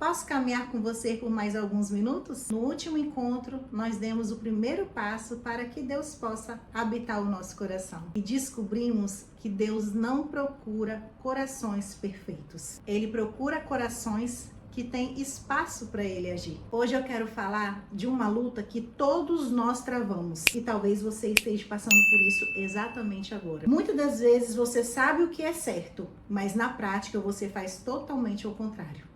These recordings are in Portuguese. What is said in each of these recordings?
Posso caminhar com você por mais alguns minutos? No último encontro, nós demos o primeiro passo para que Deus possa habitar o nosso coração. E descobrimos que Deus não procura corações perfeitos. Ele procura corações que tem espaço para ele agir. Hoje eu quero falar de uma luta que todos nós travamos e talvez você esteja passando por isso exatamente agora. Muitas das vezes você sabe o que é certo, mas na prática você faz totalmente o contrário.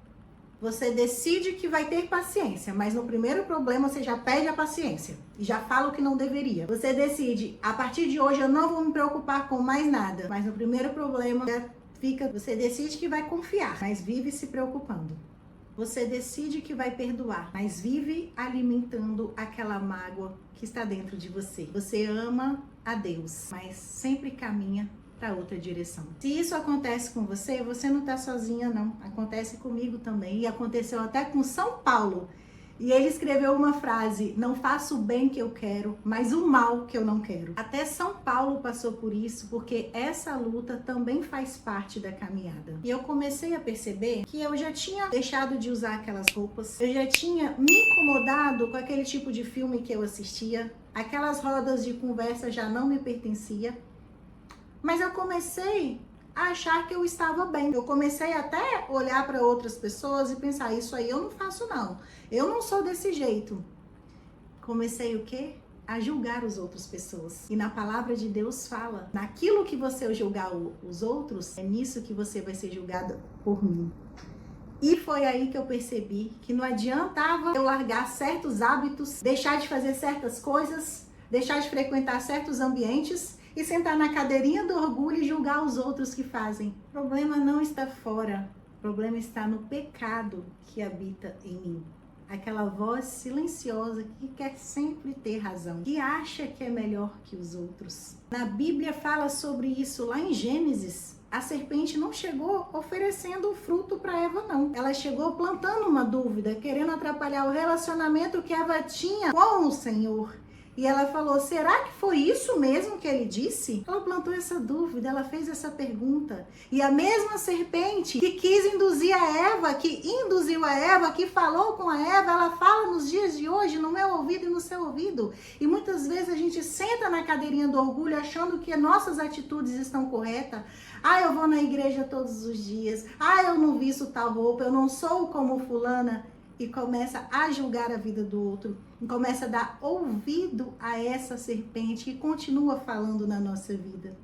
Você decide que vai ter paciência, mas no primeiro problema você já perde a paciência e já fala o que não deveria. Você decide, a partir de hoje eu não vou me preocupar com mais nada, mas no primeiro problema você decide que vai confiar, mas vive se preocupando. Você decide que vai perdoar, mas vive alimentando aquela mágoa que está dentro de você. Você ama a Deus, mas sempre caminha para outra direção. Se isso acontece com você, você não está sozinha não. Acontece comigo também. E aconteceu até com São Paulo. E ele escreveu uma frase: não faço o bem que eu quero, mas o mal que eu não quero. Até São Paulo passou por isso, porque essa luta também faz parte da caminhada. E eu comecei a perceber que eu já tinha deixado de usar aquelas roupas, eu já tinha me incomodado com aquele tipo de filme que eu assistia, aquelas rodas de conversa já não me pertenciam, mas eu comecei a achar que eu estava bem. Eu comecei até a olhar para outras pessoas e pensar, isso aí eu não faço não. Eu não sou desse jeito. Comecei o quê? A julgar as outras pessoas. E na palavra de Deus fala, naquilo que você julgar os outros, é nisso que você vai ser julgada por mim. E foi aí que eu percebi que não adiantava eu largar certos hábitos, deixar de fazer certas coisas, deixar de frequentar certos ambientes e sentar na cadeirinha do orgulho e julgar os outros que fazem. O problema não está fora, o problema está no pecado que habita em mim. Aquela voz silenciosa que quer sempre ter razão, que acha que é melhor que os outros. Na Bíblia fala sobre isso lá em Gênesis. A serpente não chegou oferecendo o fruto para Eva, não. Ela chegou plantando uma dúvida, querendo atrapalhar o relacionamento que Eva tinha com o Senhor. E ela falou, será que foi isso mesmo que ele disse? Ela plantou essa dúvida, ela fez essa pergunta. E a mesma serpente que quis induzir a Eva, que induziu a Eva, que falou com a Eva, ela fala nos dias de hoje, no meu ouvido e no seu ouvido. E muitas vezes a gente senta na cadeirinha do orgulho achando que nossas atitudes estão corretas. Ah, eu vou na igreja todos os dias. Ah, eu não visto tal roupa, eu não sou como fulana. E começa a julgar a vida do outro, e começa a dar ouvido a essa serpente que continua falando na nossa vida.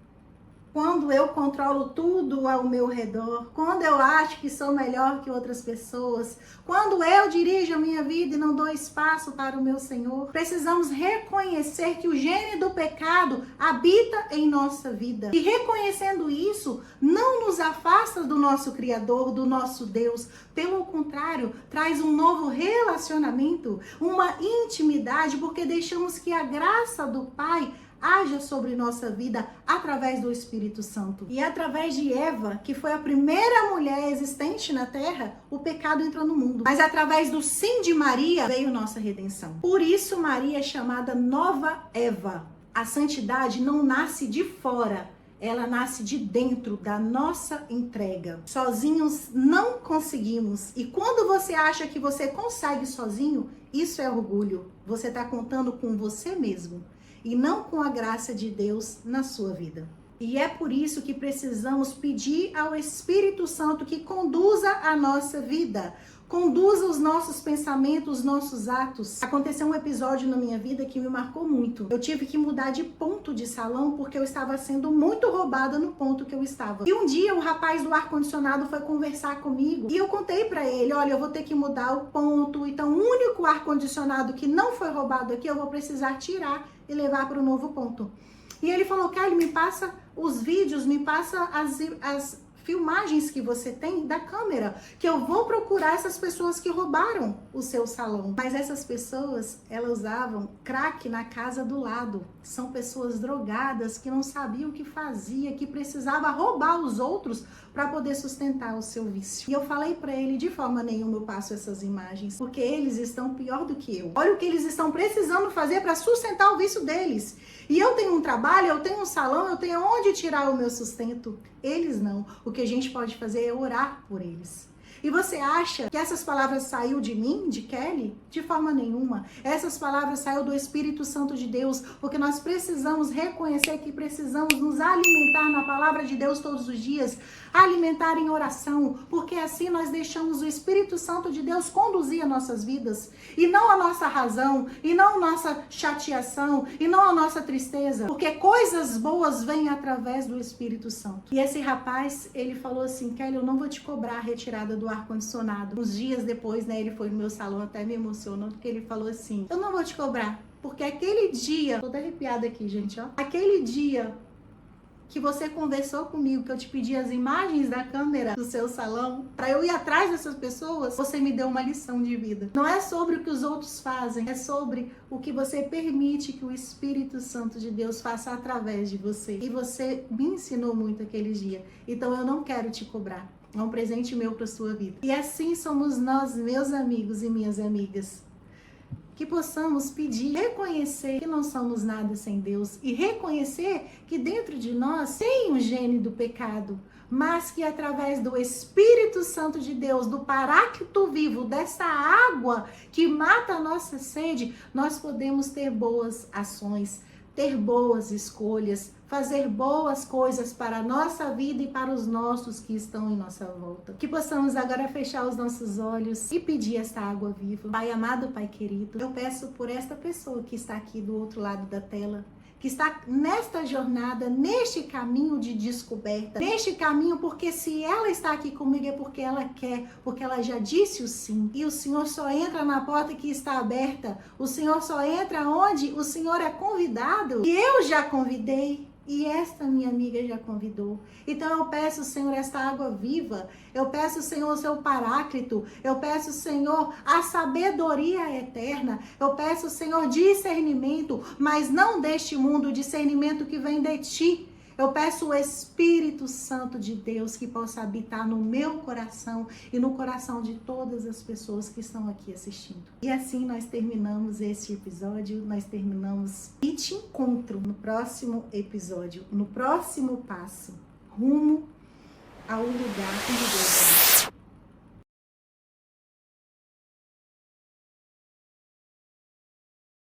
Quando eu controlo tudo ao meu redor, quando eu acho que sou melhor que outras pessoas, quando eu dirijo a minha vida e não dou espaço para o meu Senhor, precisamos reconhecer que o gene do pecado habita em nossa vida. E reconhecendo isso, não nos afasta do nosso Criador, do nosso Deus. Pelo contrário, traz um novo relacionamento, uma intimidade, porque deixamos que a graça do Pai haja sobre nossa vida através do Espírito Santo. E através de Eva, que foi a primeira mulher existente na terra, o pecado entrou no mundo. Mas através do sim de Maria veio nossa redenção. Por isso Maria é chamada nova Eva. A santidade não nasce de fora, ela nasce de dentro da nossa entrega. Sozinhos não conseguimos. E quando você acha que você consegue sozinho, isso é orgulho. Você está contando com você mesmo e não com a graça de Deus na sua vida. E é por isso que precisamos pedir ao Espírito Santo que conduza a nossa vida, conduza os nossos pensamentos, os nossos atos. Aconteceu um episódio na minha vida que me marcou muito. Eu tive que mudar de ponto de salão porque eu estava sendo muito roubada no ponto que eu estava. E um dia o rapaz do ar-condicionado foi conversar comigo e eu contei pra ele, olha, eu vou ter que mudar o ponto, então o único ar-condicionado que não foi roubado aqui eu vou precisar tirar e levar para o novo ponto. E ele falou, Kelly, me passa os vídeos, me passa as filmagens que você tem da câmera, que eu vou procurar essas pessoas que roubaram o seu salão. Mas essas pessoas, elas usavam crack na casa do lado. São pessoas drogadas que não sabiam o que fazia, que precisava roubar os outros para poder sustentar o seu vício. E eu falei para ele, de forma nenhuma eu passo essas imagens, porque eles estão pior do que eu. Olha o que eles estão precisando fazer para sustentar o vício deles. E eu tenho um trabalho, eu tenho um salão, eu tenho onde tirar o meu sustento. Eles não. O que a gente pode fazer é orar por eles. E você acha que essas palavras saiu de mim, de Kelly? De forma nenhuma. Essas palavras saiu do Espírito Santo de Deus, porque nós precisamos reconhecer que precisamos nos alimentar na palavra de Deus todos os dias, alimentar em oração, porque assim nós deixamos o Espírito Santo de Deus conduzir as nossas vidas, e não a nossa razão, e não a nossa chateação, e não a nossa tristeza, porque coisas boas vêm através do Espírito Santo. E esse rapaz, ele falou assim: Kelly, eu não vou te cobrar a retirada do ar-condicionado. Uns dias depois, né, ele foi no meu salão, até me emocionou, porque ele falou assim: eu não vou te cobrar, porque aquele dia, tô toda arrepiada aqui, gente, ó, aquele dia que você conversou comigo, que eu te pedi as imagens da câmera do seu salão, para eu ir atrás dessas pessoas, você me deu uma lição de vida. Não é sobre o que os outros fazem, é sobre o que você permite que o Espírito Santo de Deus faça através de você. E você me ensinou muito aquele dia, então eu não quero te cobrar. É um presente meu para sua vida. E assim somos nós, meus amigos e minhas amigas. Que possamos pedir, reconhecer que não somos nada sem Deus e reconhecer que dentro de nós tem o gene do pecado, mas que através do Espírito Santo de Deus, do Paráclito vivo, dessa água que mata a nossa sede, nós podemos ter boas ações, ter boas escolhas, fazer boas coisas para a nossa vida e para os nossos que estão em nossa volta. Que possamos agora fechar os nossos olhos e pedir essa água viva. Pai amado, Pai querido, eu peço por esta pessoa que está aqui do outro lado da tela, que está nesta jornada, neste caminho de descoberta, neste caminho, porque se ela está aqui comigo é porque ela quer, porque ela já disse o sim. E o Senhor só entra na porta que está aberta, o Senhor só entra onde o Senhor é convidado. E eu já convidei. E esta minha amiga já convidou. Então eu peço, Senhor, esta água viva. Eu peço, Senhor, o seu Paráclito. Eu peço, Senhor, a sabedoria eterna. Eu peço, Senhor, discernimento, mas não deste mundo, discernimento que vem de ti. Eu peço o Espírito Santo de Deus que possa habitar no meu coração e no coração de todas as pessoas que estão aqui assistindo. E assim nós terminamos este episódio, nós terminamos e te encontro no próximo episódio, no próximo passo, rumo ao lugar onde Deus habita.